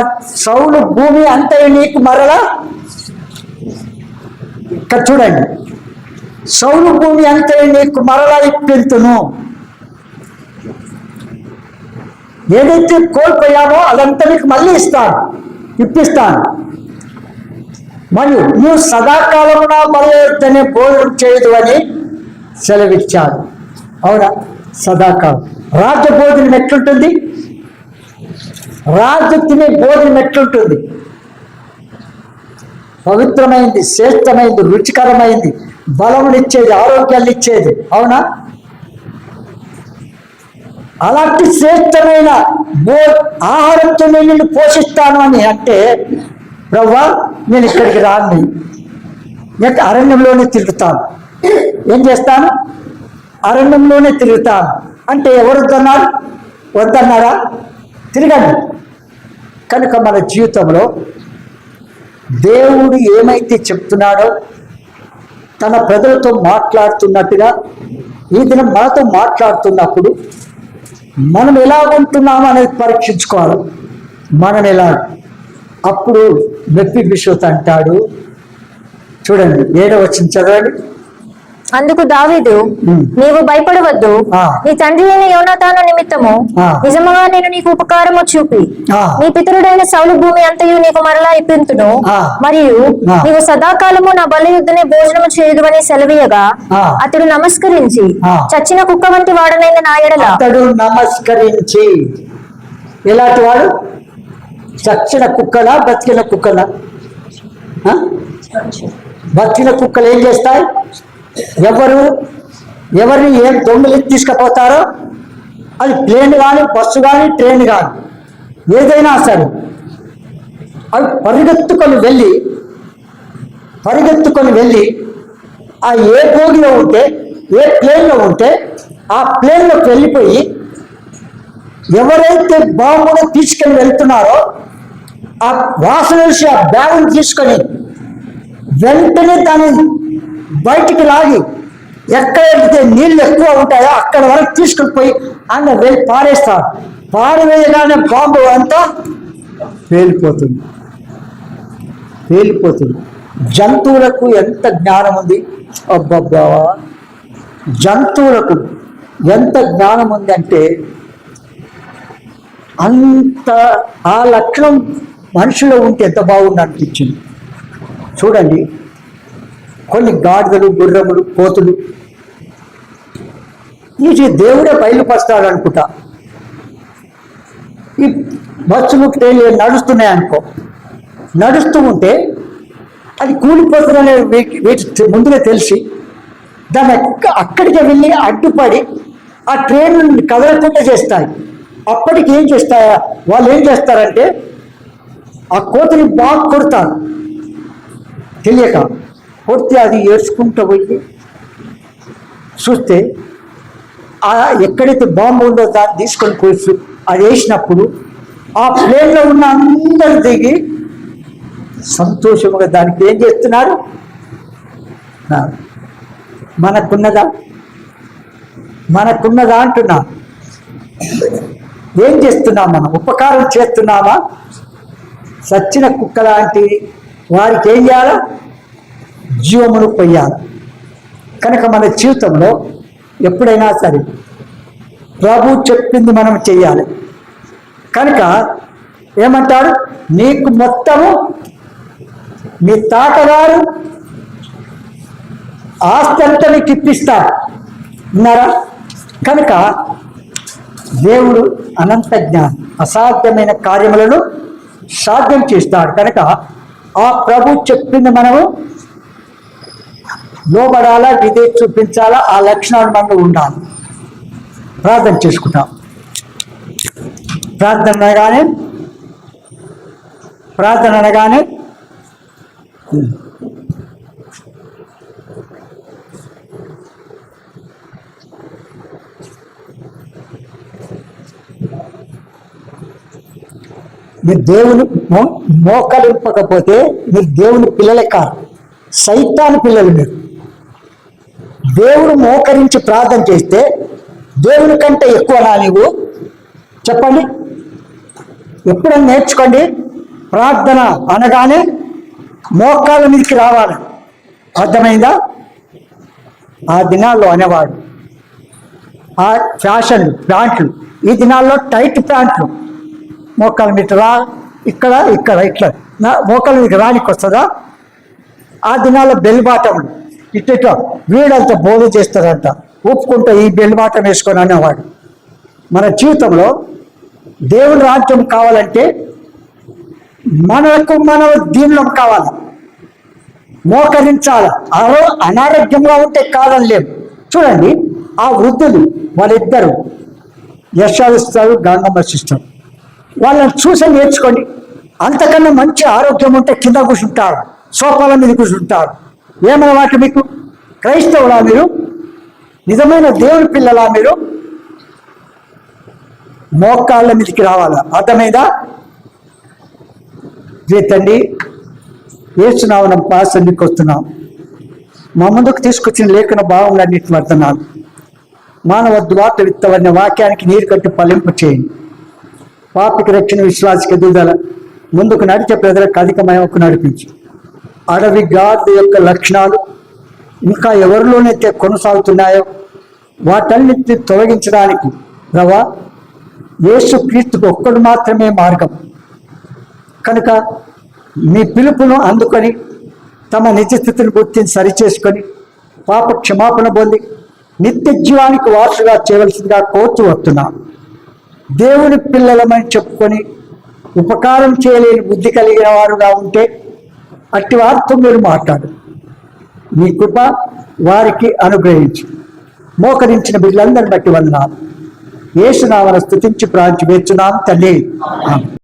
సౌలు భూమి అంతయు నీకు మరలా, ఇక్కడ చూడండి, సౌలు భూమి అంతయు నీకు మరలా ఇప్పింతును. ఏదైతే కోల్పోయామో అదంతా నీకు మళ్ళీ ఇప్పిస్తాను. మరియు నువ్వు సదాకాలం నా బల్ల యొద్దనే భోజనం చేయదు అని సెలవిచ్చాడు. అవునా? సదాకాలం రాజ్య భోజనం ఎట్లుంటుంది? రాజు తినే భోజనం ఎట్లుంటుంది? పవిత్రమైంది, శ్రేష్టమైంది, రుచికరమైంది, బలమునిచ్చేది, ఆరోగ్యాన్ని ఇచ్చేది. అవునా? అలాంటి శ్రేష్టమైన ఆహారంతో నేను పోషిస్తాను అని అంటే, ప్రవ్వా నేను ఇక్కడికి రాను, నేను అరణ్యంలోనే తిరుగుతాను. ఏం చేస్తాను? అరణ్యంలోనే తిరుగుతాను అంటే ఎవరు వద్దన్నారా? తిరగండి. కనుక మన జీవితంలో దేవుడు ఏమైతే చెప్తున్నాడో తన ప్రజలతో మాట్లాడుతున్నట్టుగా ఈ దినం మనతో మాట్లాడుతున్నప్పుడు మనం ఎలా ఉంటున్నాము అనేది పరీక్షించుకోవాలి. మనం ఎలా? అప్పుడు మెఫీబోషెతు అంటాడు, చూడండి 7వ వచనం చదవండి. అందుకు దావీదు, నీవు భయపడవద్దు, నీ తండ్రి అయిన యోనాతాను నిమిత్తము నిజముగా నేను నీకు ఉపకారము చూపి నీ పితరుడైన సౌలు భూమి అంతయు నీకు మరలా ఇప్పింతును. మరియు నీవు సదాకాలము నా బల్ల యొద్దనే భోజనము చేయుదువని సెలవీయగా అతడు నమస్కరించి, చచ్చిన కుక్క వంటి వాడనైన నా ఎడల. అతడు నమస్కరించి, ఎలాంటి వాడు? చచ్చిన కుక్కలా, బతికిన కుక్కలా? బతికిన కుక్కలు ఏం చేస్తాయి? ఎవరిని ఏం దొంగలు తీసుకుపోతారో అది ప్లేన్ కానీ, బస్సు కానీ, ట్రైన్ కానీ, ఏదైనా సరే అవి పరిగెత్తుకొని వెళ్ళి ఆ ఏ బోగిలో ఉంటే, ఏ ప్లేన్లో ఉంటే ఆ ప్లేన్లోకి వెళ్ళిపోయి ఎవరైతే బాంబును తీసుకొని వెళ్తున్నారో ఆ వాసన నుంచి ఆ బ్యాగును తీసుకొని వెంటనే దాన్ని బయటికి లాగి ఎక్కడైతే నీళ్ళు ఎక్కువ ఉంటాయో అక్కడ వరకు తీసుకుని పోయి అన్న వెళ్ళి పారేస్తారు. పారవేయగానే బాంబు అంతా పేలిపోతుంది. పేలిపోతుంది. జంతువులకు ఎంత జ్ఞానం ఉంది, అబ్బబ్బా, జంతువులకు ఎంత జ్ఞానం ఉంది అంటే అంత ఆ లక్షణం మనిషిలో ఉంటే ఎంత బాగుంది అనిపించింది. చూడండి, కొన్ని గాడిదలు, గుర్రములు, కోతులు ఇది దేవుడే బయలుపరుస్తాడు అనుకుంటా. ఈ బస్సులు ట్రైన్లు నడుస్తున్నాయి అనుకో, నడుస్తూ ఉంటే అది కూలిపోతుందనే వీటి ముందుగా తెలిసి దాన్ని అక్కడికి వెళ్ళి అడ్డుపడి ఆ ట్రైన్ కదలకుండా చేస్తాయి. అప్పటికి ఏం చేస్తాయా వాళ్ళు, ఏం చేస్తారంటే ఆ కోతని బాగా కొడతారు, తెలియక కొడితే అది ఏడ్చుకుంటూ పోయి చూస్తే ఆ ఎక్కడైతే బాంబు ఉందో దాన్ని తీసుకొని పోయి అది వేసినప్పుడు ఆ ప్లేన్లో ఉన్న అందరూ దిగి సంతోషముగా దానికి ఏం చేస్తున్నారు. మనకున్నదా అంటున్నా, ఏం చేస్తున్నాం మనం? ఉపకారం చేస్తున్నామా? సచ్చిన కుక్క లాంటి వారికి ఏం చేయాలా? జీవమును పొయ్యాలి. కనుక మన జీవితంలో ఎప్పుడైనా సరే ప్రభు చెప్పింది మనం చెయ్యాలి. కనుక ఏమంటారు, నీకు మొత్తము మీ తాతగారు ఆస్తి అంతా నీకు ఇప్పిస్తారు ఉన్నారా? కనుక దేవుడు అనంత జ్ఞానం, అసాధ్యమైన కార్యములను సాధ్యం చేస్తాడు. కనుక ఆ ప్రభు చెప్పింది మనము లోబడాలా, విధే చూపించాలా, ఆ లక్షణాలు మనలో ఉండాలి. ప్రార్థన చేసుకుంటాం. ప్రార్థన అనగానే మీరు దేవుని మోకరింపకపోతే మీరు దేవుని పిల్లలే కాదు, సైతాను పిల్లలు. మీరు దేవుడు మోకరించి ప్రార్థన చేస్తే దేవుని కంటే ఎక్కువనా నీవు? చెప్పండి. ఎప్పుడైనా నేర్చుకోండి, ప్రార్థన అనగానే మోకాళ్ళ మీదకి రావాలి. అర్థమైందా? ఆ దినాల్లో అనేవాడు ఆ ఫ్యాషన్ ప్యాంట్లు, ఈ దినాల్లో టైట్ ప్యాంట్లు, మోకాళ్ళ మీద రా, ఇక్కడ ఇట్లా మోకాళ్ళ మీదకి రానికి వస్తుందా? ఆ దినాల్లో బెల్ బాటములు ఇట్లా వీడంతా బోధ చేస్తారంట, ఒప్పుకుంటా ఈ బెల్ బాటం వేసుకొని అనేవాడు. మన జీవితంలో దేవుని రాజ్యం కావాలంటే మనకు మనం దీనిలో కావాలి, మోకరించాలి. అనారోగ్యంగా ఉంటే కాదని లేవు. చూడండి, ఆ వృద్ధులు వాళ్ళిద్దరు యశావిస్తారు, గంగమ్మ సిస్టర్, వాళ్ళని చూసి నేర్చుకోండి. అంతకన్నా మంచి ఆరోగ్యం ఉంటే కింద కూర్చుంటారు, సోఫాల మీద కూర్చుంటారు. ఏమైనా వాటి మీకు క్రైస్తవులా? మీరు నిజమైన దేవుని పిల్లలా? మీరు మోకాళ్ళ మీదకి రావాలా. అర్థమైందా? తండ్రి, ఏసునామం పాసన్నికి వస్తున్నాం. మా ముందుకు తీసుకొచ్చిన లేఖన భావములన్నింటిని వర్తనాలు మానవ దువాత విత్తవన్న వాక్యానికి నీరు కట్టి ఫలింపు చేయండి. పాపికి రక్షణ, విశ్వాసకి ఎదుగుదల, ముందుకు నడిచే ప్రజలకు అధికమయకు నడిపించి అడవి గాడి యొక్క లక్షణాలు ఇంకా ఎవరిలోనైతే కొనసాగుతున్నాయో వాటన్నిటిని తొలగించడానికి రవా యేసుక్రీస్తుకు ఒక్కడు మాత్రమే మార్గం. కనుక మీ పిలుపును అందుకొని తమ నిజస్థితిని గుర్తించి సరిచేసుకొని పాప క్షమాపణ పొంది నిత్య జీవానికి వారసుగా చేయవలసిందిగా కోరుతూ వస్తున్నాం. దేవుని పిల్లలమని చెప్పుకొని ఉపకారం చేయలేని బుద్ధి కలిగిన వారుగా ఉంటే అట్టి వారితో మీరు మాట్లాడు. మీ కృప వారికి అనుగ్రహించి మోకరించిన బిడ్డలందరిని బట్టి వందనాలు. యేసునామమున స్తుతించి ప్రార్థించి వేడుచున్నాం తండ్రి. ఆమేన్.